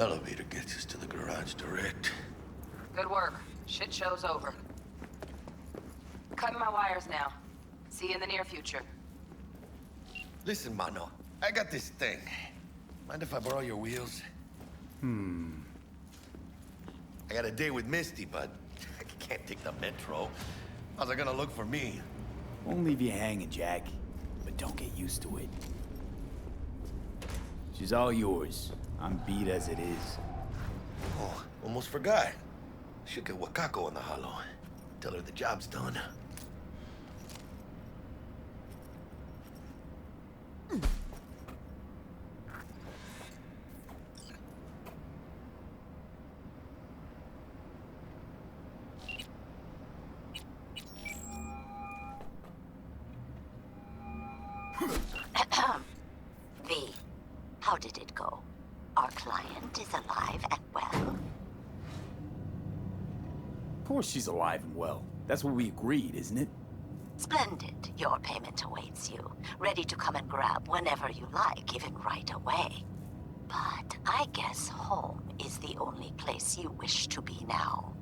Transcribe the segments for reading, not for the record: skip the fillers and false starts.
Elevator gets us to the garage direct. Good work. Shit show's over. Cutting my wires now. See you in the near future. Listen, Mano. I got this thing. Mind if I borrow your wheels? I got a date with Misty, but I can't take the metro. How's it gonna look for me? Won't leave you hanging, Jack. But don't get used to it. She's all yours. I'm beat as it is. Oh, almost forgot. Should get Wakako on the holo. Tell her the job's done. V, how did it go? Our client is alive and well. Of course she's alive and well. That's what we agreed, isn't it? Splendid. Your payment awaits you. Ready to come and grab whenever you like, even right away. But I guess home is the only place you wish to be now.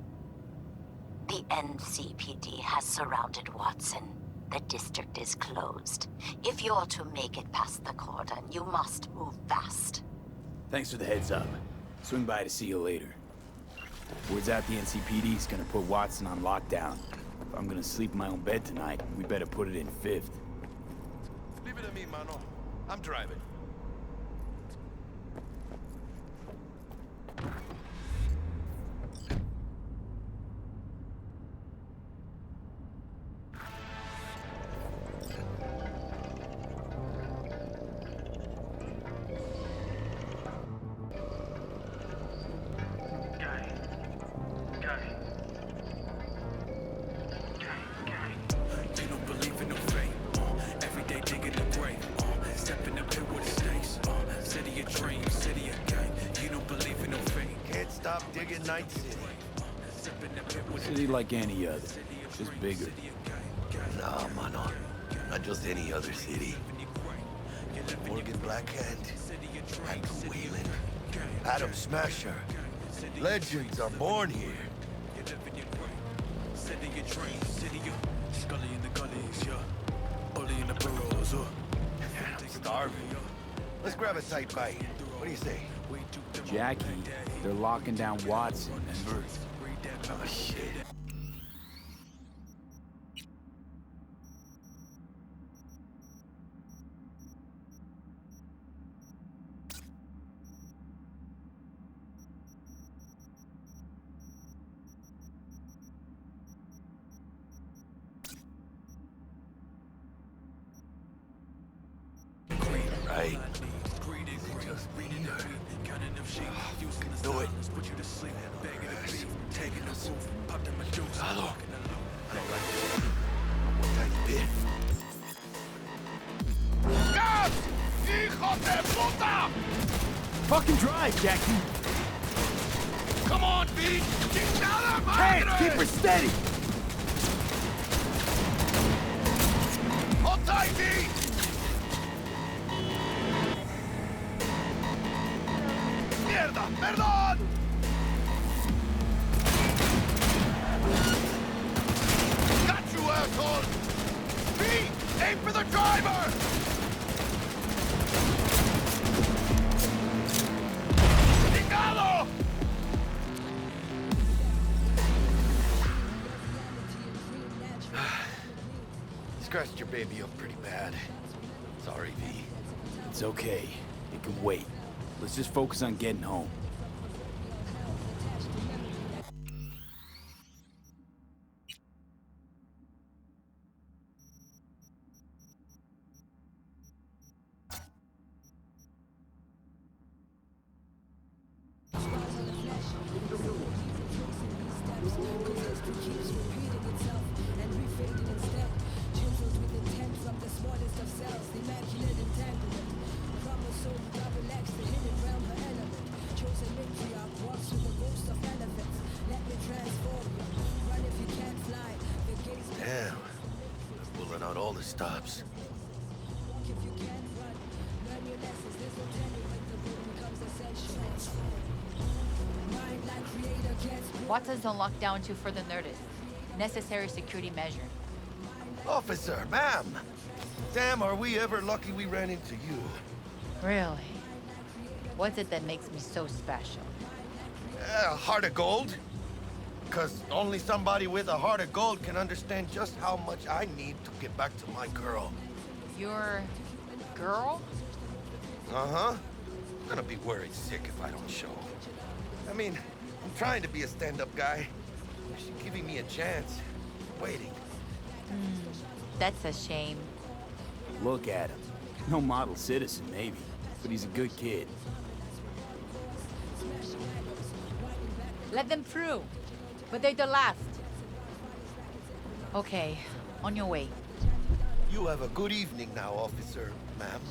The NCPD has surrounded Watson. The district is closed. If you're to make it past the cordon, you must move fast. Thanks for the heads up. Swing by to see you later. Word's out the NCPD's gonna put Watson on lockdown. If I'm gonna sleep in my own bed tonight, we better put it in fifth. Leave it to me, Mano. I'm driving. Stop digging Night City. City like any other, just bigger. Nah, Mano. Not just any other city. Morgan Blackhand, Hank Whalen, Adam Smasher. Legends are born here. I'm starving. Let's grab a tight bite. What do you say? Jackie, they're locking down Watson, remember? Oh, shit. Right. Just be there. Do it. Hello. I don't like this. One tight bit. Gas! Hijo de puta! Fucking drive, Jackie! Come on, B! Hey, keep her steady! Hold tight, B! ¡Mierda! ¡Perdón! Got you, asshole! B! Aim for the driver! ¡Chingado! Scratched your baby up pretty bad. Sorry, V. It's okay. It can wait. Let's just focus on getting home. Damn. Pulling out all the stops. Watson's on lockdown to further notice. Necessary security measure. Officer, ma'am! Damn, are we ever lucky we ran into you. Really? What's it that makes me so special? A heart of gold? Because only somebody with a heart of gold can understand just how much I need to get back to my girl. Your girl? Uh-huh. I'm gonna be worried sick if I don't show. I mean, I'm trying to be a stand-up guy. She's giving me a chance. Waiting. That's a shame. Look at him. No model citizen, maybe, but he's a good kid. Let them through. But they're the last. Okay, on your way. You have a good evening now, officer, ma'am.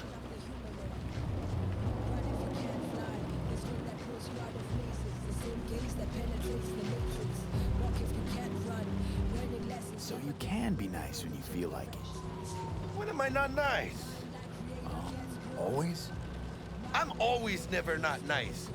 So you can be nice when you feel like it. When am I not nice? Always? I'm always never not nice.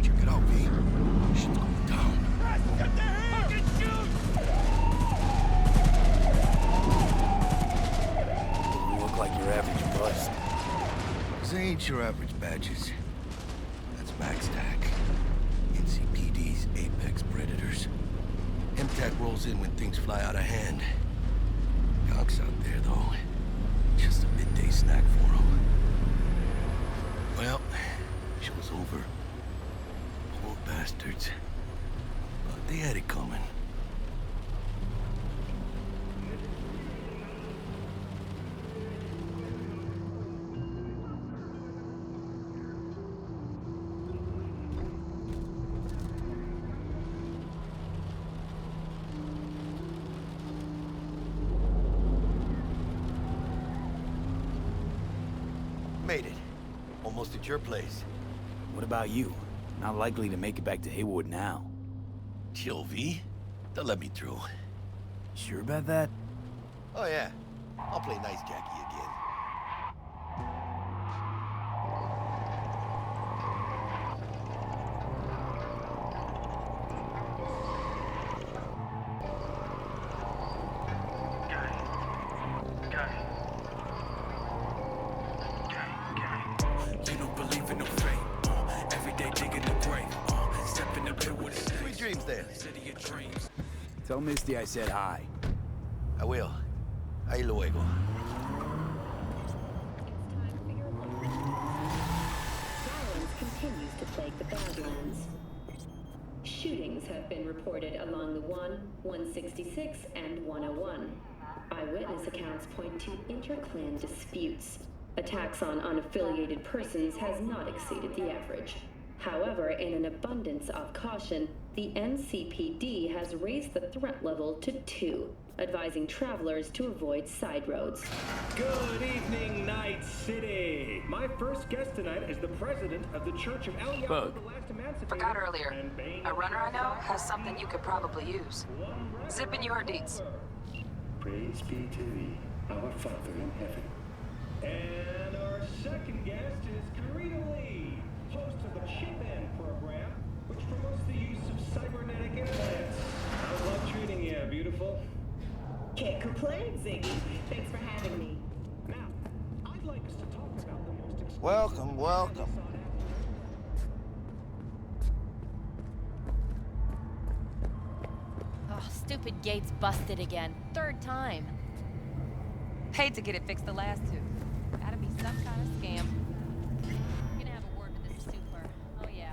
Check it out, V. Shit's going down. Get the hell! You look like your average bust. These ain't your average badges. That's MaxTac. NCPD's apex predators. MTAC rolls in when things fly out of hand. Conk's out there, though. Just a midday snack for him. Well, show's over. Poor bastards. But they had it coming. Made it. Almost at your place. What about you? Not likely to make it back to Haywood now. Chill, V. They'll let me through. Sure about that? Oh, yeah. I'll play nice Jackie again. You don't believe in no fate. Every day digging the grave. Step in the pit with a Sweet dreams, then. city of dreams. Tell Misty I said hi. I will. Ahí luego. Violence continues to plague the Badlands. Shootings have been reported along the 166, and 101. Eyewitness accounts point to inter-clan disputes. Attacks on unaffiliated persons has not exceeded the average. However, in an abundance of caution, the NCPD has raised the threat level to 2, advising travelers to avoid side roads. Good evening, Night City. My first guest tonight is the president of the Church of Eliyahu, Bug. the last emancipator. Forgot earlier. and Bane A of runner I know Jerusalem. has something you could probably use. One brother, Zip in your deeds. Praise be to thee, our Father in heaven. And our second guest is Karina Lee, host of the Chip In program, which promotes the use of cybernetic implants. How's love treating you, beautiful? Can't complain, Ziggy. Thanks for having me. Now, I'd like us to talk about the most exclusive Welcome, welcome. Oh, stupid gate's busted again. 3rd time. Paid to get it fixed the last 2. Gotta be some kind of scam. I'm gonna have a word with this super. Oh, yeah.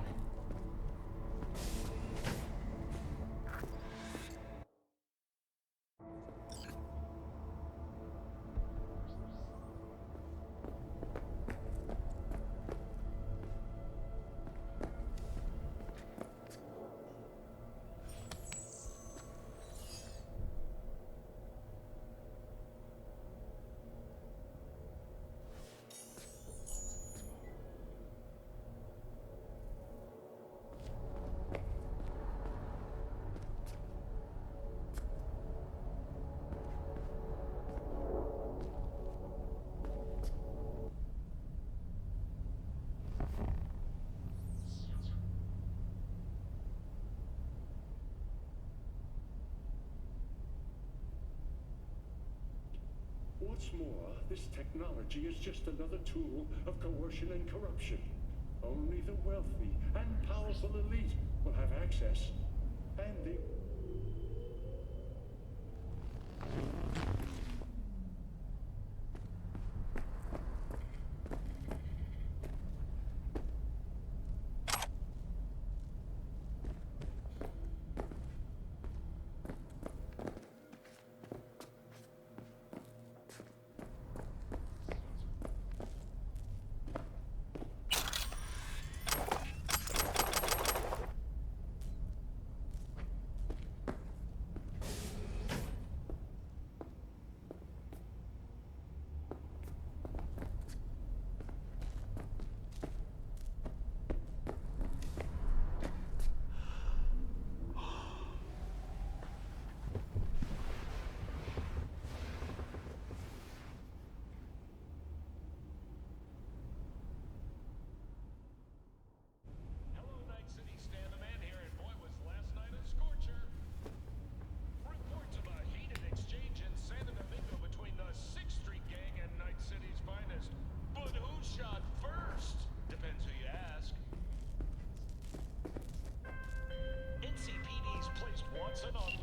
What's more, this technology is just another tool of coercion and corruption. Only the wealthy and powerful elite will have access, and the...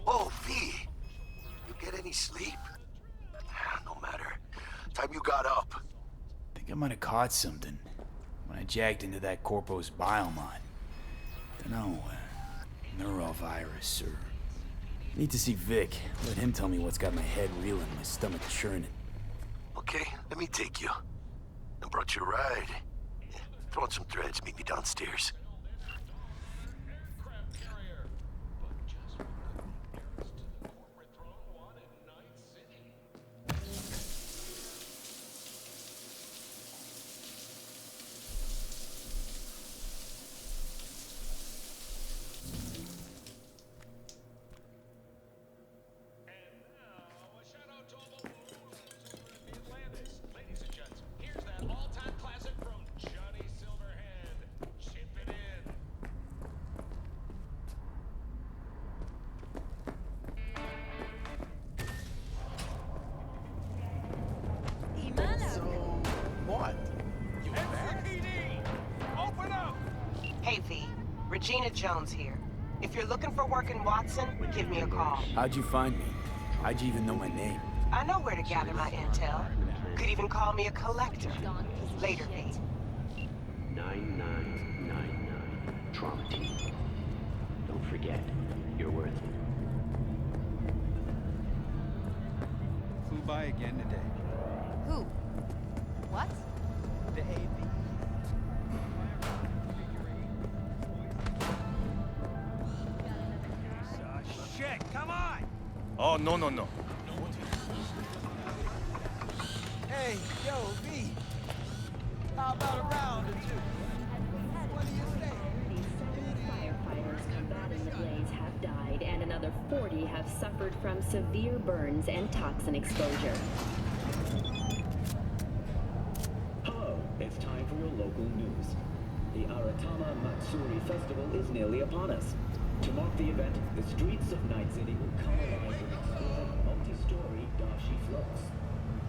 Oh, V! You get any sleep? No matter. Time you got up. Think I might have caught something when I jacked into that Corpo's biomon. Dunno, neurovirus or... Need to see Vic. Let him tell me what's got my head reeling, my stomach churning. Okay, let me take you. I brought you a ride. Yeah, throw on some threads, meet me downstairs. Hey, V. Regina Jones here. If you're looking for work in Watson, give me a call. How'd you find me? How'd you even know my name? I know where to gather my intel. Could even call me a collector. Later, V. 9999 Trauma Team. Don't forget, you're worth it. Flew by again today. Who? What? The AV. Shit, come on! Oh, no. Hey, yo, V. How about a round or two? What do you say? 37 firefighters combating the blaze have died, and another 40 have suffered from severe burns and toxin exposure. Hello, it's time for your local news. The Aratama Matsuri Festival is nearly upon us. To mark the event, the streets of Night City will come alive with exquisite multi-story dashi floats.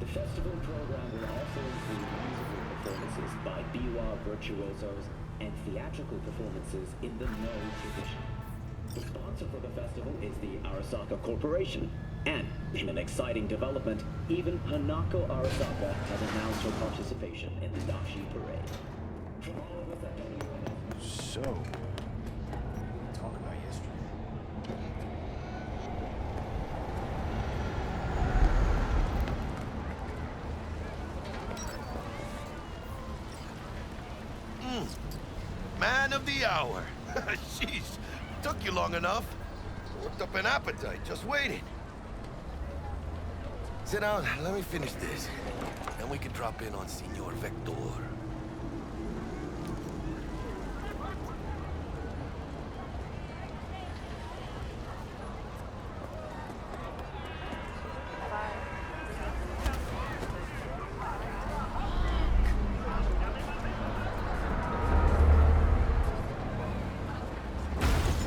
The festival program will also include musical performances by biwa virtuosos and theatrical performances in the No tradition. The sponsor for the festival is the Arasaka Corporation. And, in an exciting development, even Hanako Arasaka has announced her participation in the dashi parade. From all of us at WNS... So... talk about yesterday. Man of the hour. Jeez, took you long enough. Worked up an appetite, just waiting. Sit down, let me finish this. Then we can drop in on Senor Vector.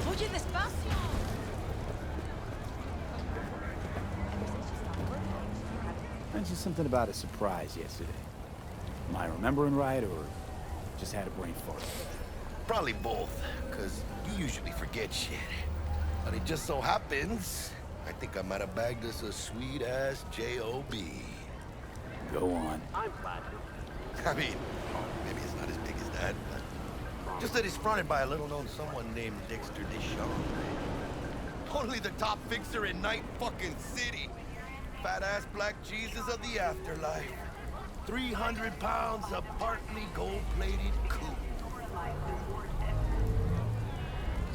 Oye, despacio. How'd you something about a surprise yesterday. Am I remembering right, or just had a brain fart? Probably both, because you usually forget shit. But it just so happens, I think I might have bagged us a sweet-ass J.O.B. Go on. I'm flattered. I mean, maybe it's not as big as that, but just that it's fronted by a little-known someone named Dexter Deshawn. Only the top fixer in Night fucking City. Fat-ass black Jesus of the afterlife. 300 pounds of partly gold-plated coupe.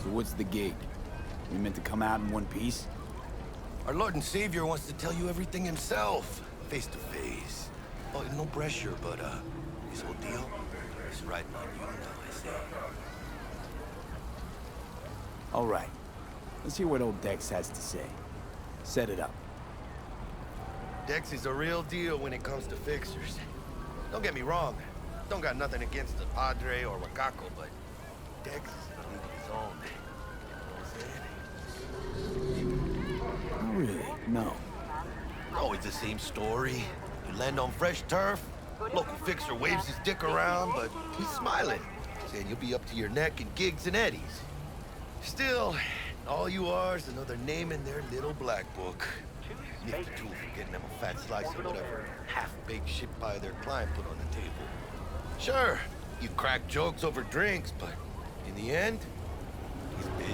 So what's the gig? We meant to come out in one piece? Our Lord and Savior wants to tell you everything himself, face to face. Oh, no pressure, but this whole deal is riding on you now, I say. All right. Let's hear what old Dex has to say. Set it up. Dex is a real deal when it comes to fixers. Don't get me wrong. Don't got nothing against the Padre or Wakako, but Dex is in a league of his own. You know what I'm saying? Not really, no. Always the same story. You land on fresh turf, local fixer waves his dick around, but he's smiling, saying you'll be up to your neck in gigs and eddies. Still, all you are is another name in their little black book. Nifty tool for getting them a fat slice of whatever half-baked shit pie their client put on the table. Sure, you crack jokes over drinks, but in the end, he's biz.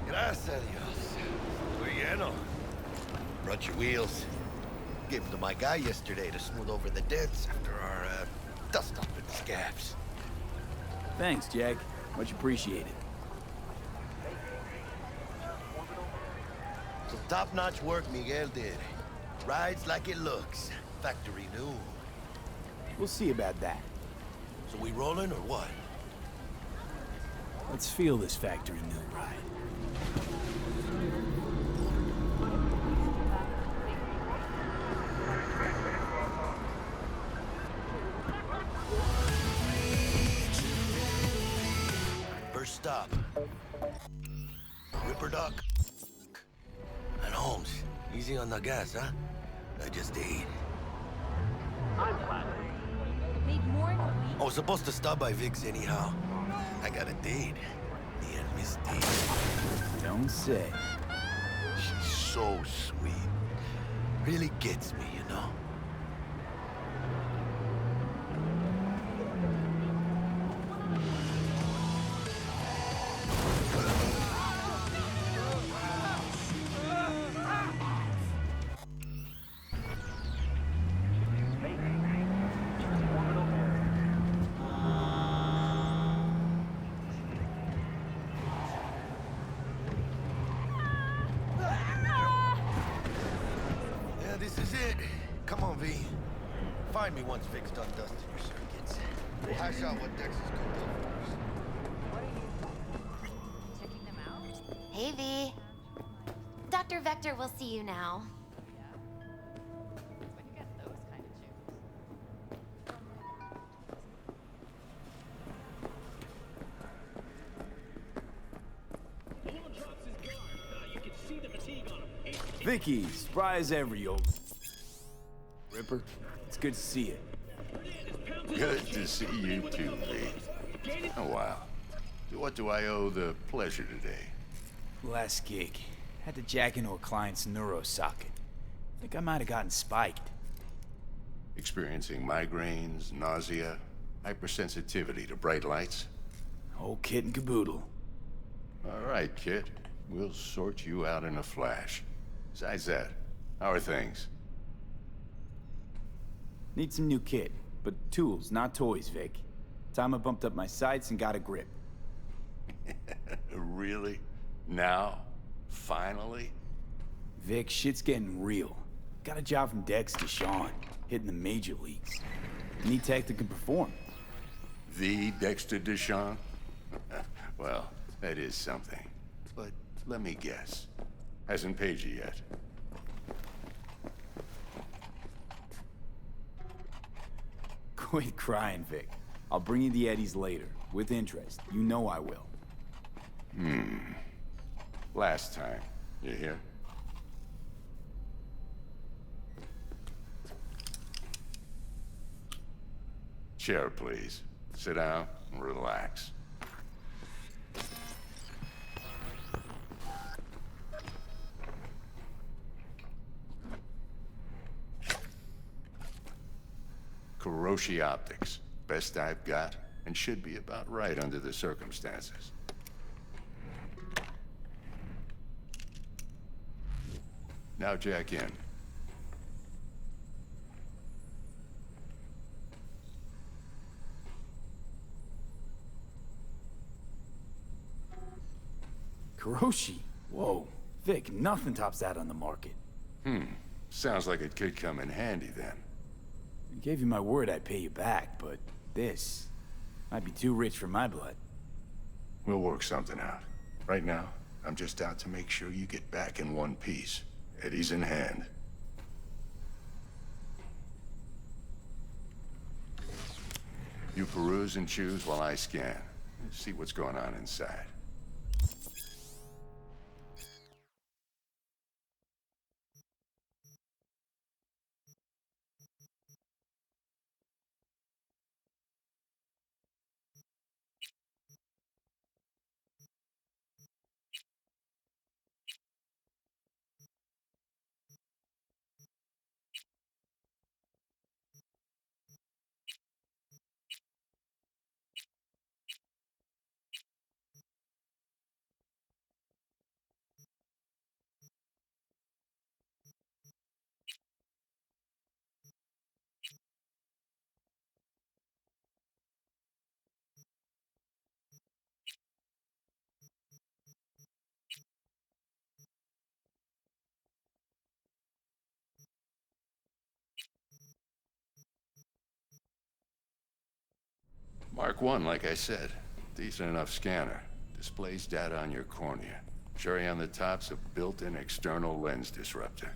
Gracias a Dios. Muy lleno. Brought your wheels. Gave them to my guy yesterday to smooth over the dents after our dust-up in the scabs. Thanks, Jack. Much appreciated. Some top-notch work Miguel did. Rides like it looks. Factory new. We'll see about that. So we rolling or what? Let's feel this factory new ride. First stop. Ripper Dock. And Holmes. Easy on the gas, huh? I just ate. I'm flattered. Made more in a week. I was supposed to stop by Vic's anyhow. I got a date. Me and Miss D. Don't say. She's so sweet. Really gets me, you know? Come on, V. Find me once Vic's done dusting your circuits. We'll hash out what Dex is cooked up for us. Checking them out? Hey, V. Dr. Vector will see you now. When you get those kind of tunes. Vicky, spry as ever, yo. Ripper, it's good to see you. Good to see you too, V. Oh, wow. What do I owe the pleasure today? Last gig. Had to jack into a client's neuro socket. Think I might have gotten spiked. Experiencing migraines, nausea, hypersensitivity to bright lights? Whole kit and caboodle. All right, kid. We'll sort you out in a flash. Besides that, how are things? Need some new kit, but tools, not toys, Vic. Time I bumped up my sights and got a grip. Really? Now? Finally? Vic, shit's getting real. Got a job from Dex to Sean, hitting the major leagues. Need tech that can perform. The Dexter Deshawn? Well, that is something. But let me guess. Hasn't paid you yet. Quit crying, Vic. I'll bring you the eddies later, with interest. You know I will. Last time, you hear? Chair, please. Sit down and relax. Kuroshi Optics. Best I've got, and should be about right under the circumstances. Now jack in. Kuroshi? Whoa. Vic, nothing tops that on the market. Sounds like it could come in handy then. I gave you my word I'd pay you back, but this might be too rich for my blood. We'll work something out. Right now, I'm just out to make sure you get back in one piece. Eddie's in hand. You peruse and choose while I scan. See what's going on inside. Mark 1, like I said. Decent enough scanner. Displays data on your cornea. Cherry on the top's a built-in external lens disruptor.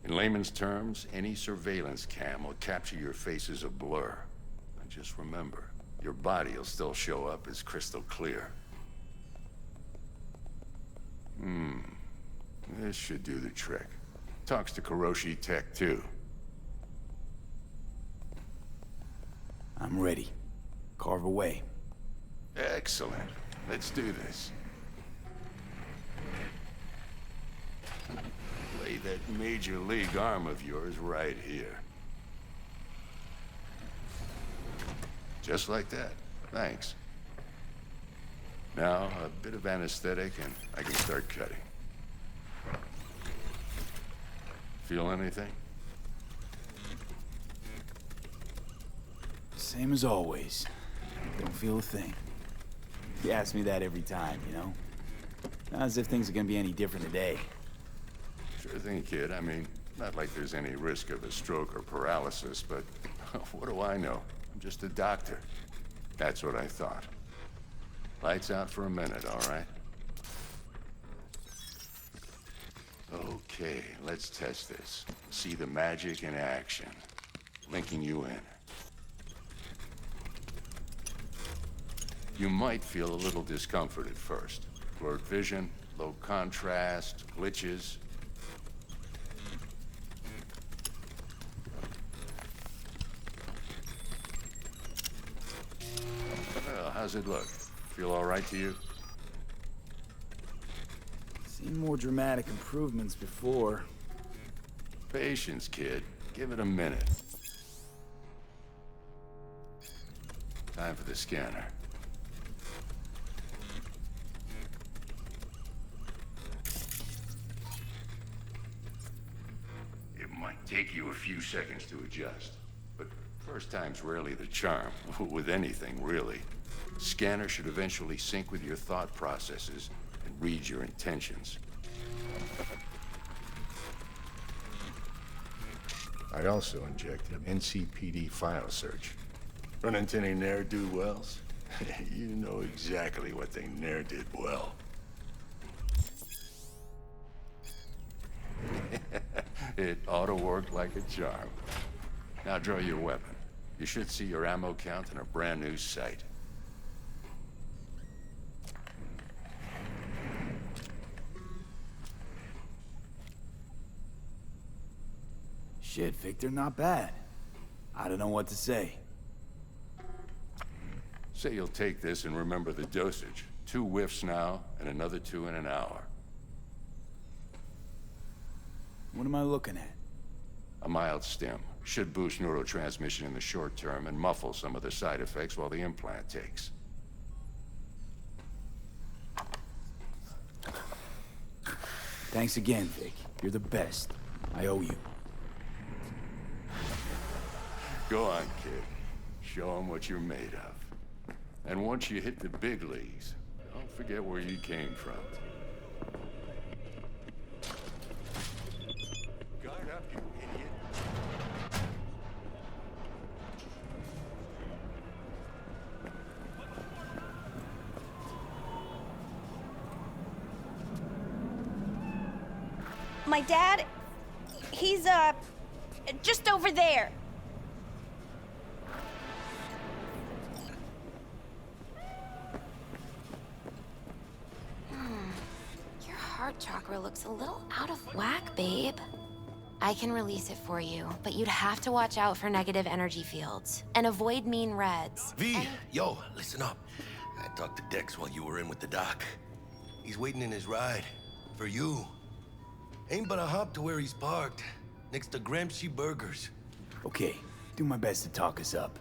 In layman's terms, any surveillance cam will capture your face as a blur. And just remember, your body will still show up as crystal clear. This should do the trick. Talks to Kuroshi Tech, too. I'm ready. Carve away. Excellent. Let's do this. Lay that major league arm of yours right here. Just like that. Thanks. Now, a bit of anesthetic and I can start cutting. Feel anything? Same as always. Don't feel a thing. You ask me that every time, you know? Not as if things are gonna be any different today. Sure thing, kid. I mean, not like there's any risk of a stroke or paralysis, but what do I know? I'm just a doctor. That's what I thought. Lights out for a minute, all right? Okay, let's test this. See the magic in action. Linking you in. You might feel a little discomfort at first. Blurred vision, low contrast, glitches. Well, how's it look? Feel all right to you? Seen more dramatic improvements before. Patience, kid. Give it a minute. Time for the scanner. It might take you a few seconds to adjust, but first time's rarely the charm, with anything, really. Scanner should eventually sync with your thought processes and read your intentions. I also injected NCPD file search. Run into any ne'er-do-wells? You know exactly what they ne'er did well. It ought to work like a charm. Now draw your weapon. You should see your ammo count in a brand new sight. Shit, Victor, not bad. I don't know what to say. Say you'll take this and remember the dosage. 2 whiffs now, and another 2 in an hour. What am I looking at? A mild stim. Should boost neurotransmission in the short term and muffle some of the side effects while the implant takes. Thanks again, Vic. You're the best. I owe you. Go on, kid. Show 'em what you're made of. And once you hit the big leagues, don't forget where you came from. Guard up, you idiot. My dad, he's, just over there. Your heart chakra looks a little out of whack, babe. I can release it for you, but you'd have to watch out for negative energy fields and avoid mean reds. V, yo, listen up. I talked to Dex while you were in with the doc. He's waiting in his ride. For you. Ain't but a hop to where he's parked. Next to Gramsci Burgers. Okay, do my best to talk us up.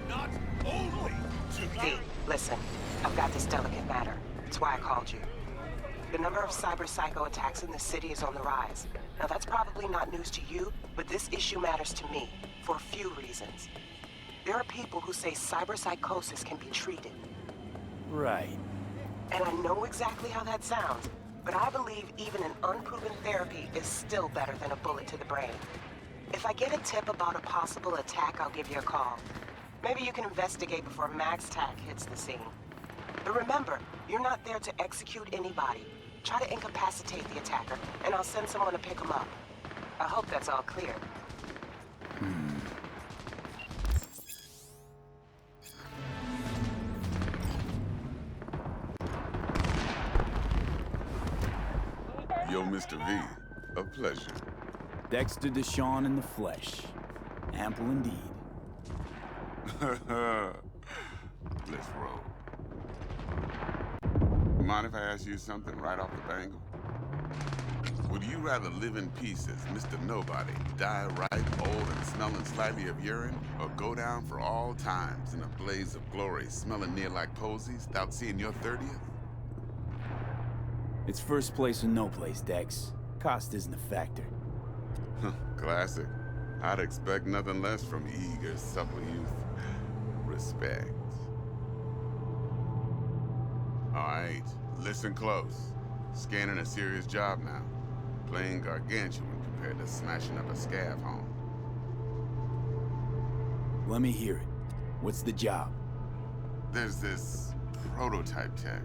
Not only to Hey, listen. I've got this delicate matter. That's why I called you. The number of cyber-psycho attacks in the city is on the rise. Now, that's probably not news to you, but this issue matters to me for a few reasons. There are people who say cyberpsychosis can be treated. Right. And I know exactly how that sounds, but I believe even an unproven therapy is still better than a bullet to the brain. If I get a tip about a possible attack, I'll give you a call. Maybe you can investigate before MaxTac hits the scene. But remember, you're not there to execute anybody. Try to incapacitate the attacker, and I'll send someone to pick him up. I hope that's all clear. Yo, Mr. V, a pleasure. Dexter Deshawn in the flesh. Ample indeed. Let's roll. Mind if I ask you something right off the bangle? Would you rather live in peace as Mr. Nobody, die ripe, old, and smelling slightly of urine, or go down for all times in a blaze of glory, smelling near like posies, without seeing your 30th? It's first place or no place, Dex. Cost isn't a factor. Classic. I'd expect nothing less from eager, supple youth. Respect. All right, listen close. Scanning a serious job now. Playing gargantuan compared to smashing up a scav home. Let me hear it. What's the job? There's this prototype tech.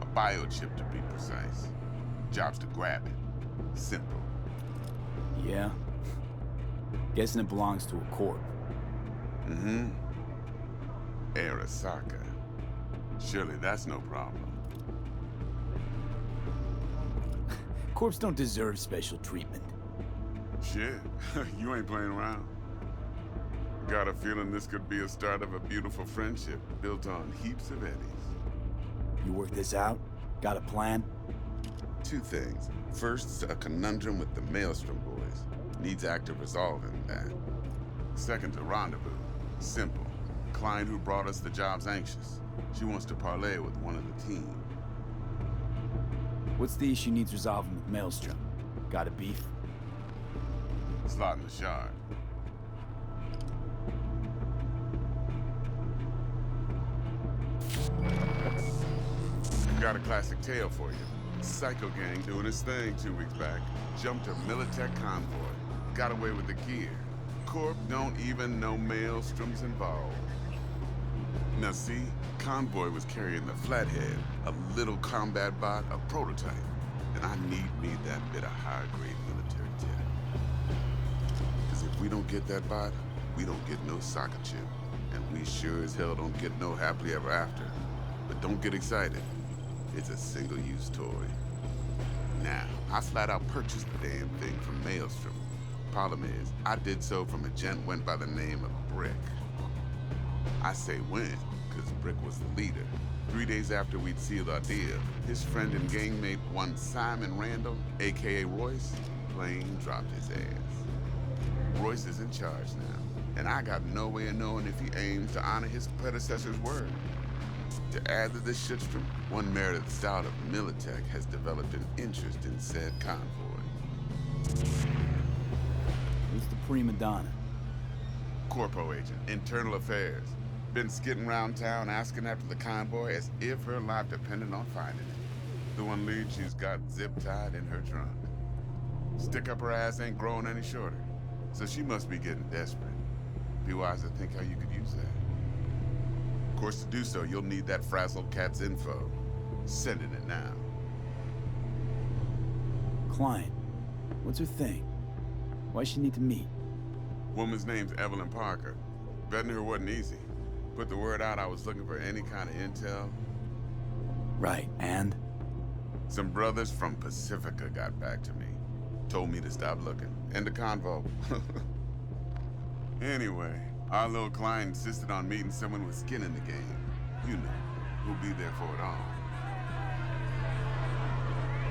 A biochip to be precise. Job's to grab it. Simple. Yeah? Guessing it belongs to a corp. Mm-hmm. Arasaka. Surely that's no problem. Corps don't deserve special treatment. Shit, you ain't playing around. Got a feeling this could be a start of a beautiful friendship built on heaps of eddies. You work this out? Got a plan? 2 things. First, a conundrum with the Maelstrom boys. Needs active resolving that. Second, a rendezvous. Simple. Client who brought us the job's anxious. She wants to parlay with one of the team. What's the issue needs resolving with Maelstrom? Got a beef? Slot in the shard. Got a classic tale for you. Psycho gang doing its thing 2 weeks back. Jumped a Militech convoy. Got away with the gear. Corp don't even know Maelstrom's involved. Now see, convoy was carrying the Flathead, a little combat bot, a prototype. And I need me that bit of high-grade military tech. Because if we don't get that bot, we don't get no soccer chip. And we sure as hell don't get no happily ever after. But don't get excited. It's a single-use toy. Now. I flat out purchased the damn thing from Maelstrom. Problem is, I did so from a gent went by the name of Brick. I say when, because Brick was the leader. 3 days after we'd sealed our deal, his friend and gangmate, one Simon Randall, aka Royce, plain dropped his ass. Royce is in charge now, and I got no way of knowing if he aims to honor his predecessor's word. To add to this shitstorm, one Meredith Stout of Militech has developed an interest in said convoy. Who's the prima donna? Corpo agent, internal affairs. Been skidding around town asking after the convoy as if her life depended on finding it. The one lead she's got zip-tied in her trunk. Stick up her ass ain't growing any shorter, so she must be getting desperate. Be wise to think how you could use that. Of course, to do so, you'll need that frazzled cat's info. Sending it now. Client. What's her thing? Why she need to meet? Woman's name's Evelyn Parker. Vetting her wasn't easy. Put the word out I was looking for any kind of intel. Right, and? Some brothers from Pacifica got back to me. Told me to stop looking. End the convo. Anyway, our little client insisted on meeting someone with skin in the game. You know, who'll be there for it all.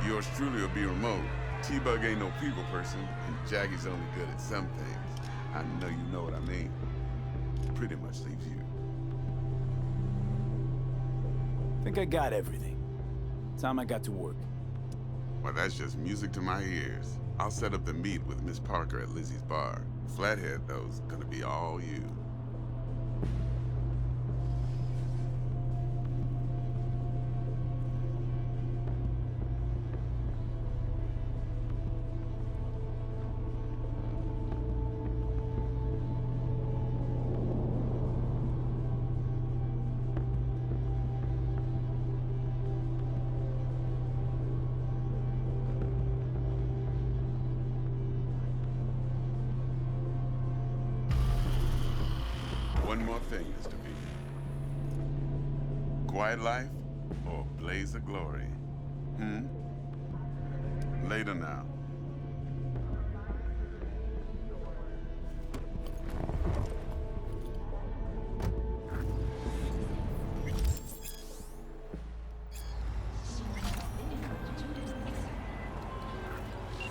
Yours truly will be remote. T-Bug ain't no people person, and Jaggy's only good at some things. I know you know what I mean. Pretty much leaves you. Think I got everything. Time I got to work. Well, that's just music to my ears. I'll set up the meet with Miss Parker at Lizzie's bar. Flathead, though's gonna be all you. One more thing, Mr. B. Quiet life or blaze of glory? Later now.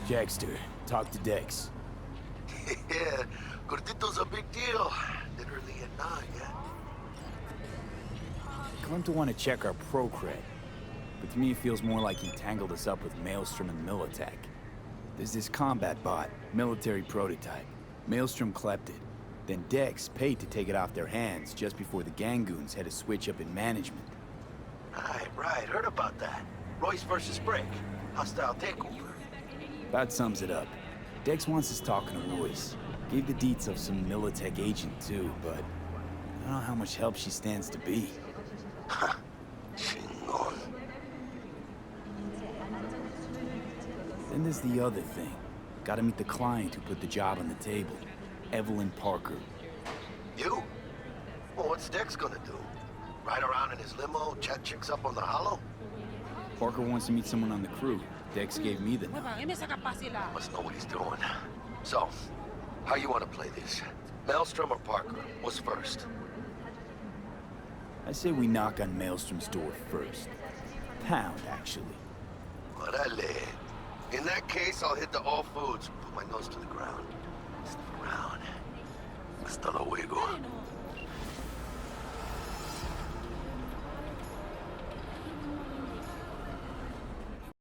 Jagster, talk to Dex. Yeah, Gordito's a big deal. Literally a 9, yeah? Claimed to want to check our pro cred, but to me it feels more like he tangled us up with Maelstrom and Militech. There's this combat bot, military prototype. Maelstrom clept it. Then Dex paid to take it off their hands just before the Gangoons had a switch up in management. Right, heard about that. Royce versus Brick. Hostile takeover. That sums it up. Dex wants us talking to Royce. Gave the deets of some Militech agent too, but I don't know how much help she stands to be. Chingon. Then there's the other thing. Gotta meet the client who put the job on the table. Evelyn Parker. You? Well, what's Dex gonna do? Ride around in his limo, chat chicks up on the hollow? Parker wants to meet someone on the crew. Dex gave me the number. Must know what he's doing. So, how you want to play this? Maelstrom or Parker? What's first? I say we knock on Maelstrom's door first. Pound, actually. Orale. In that case, I'll hit the all foods. Put my nose to the ground. Stick around. Hasta luego.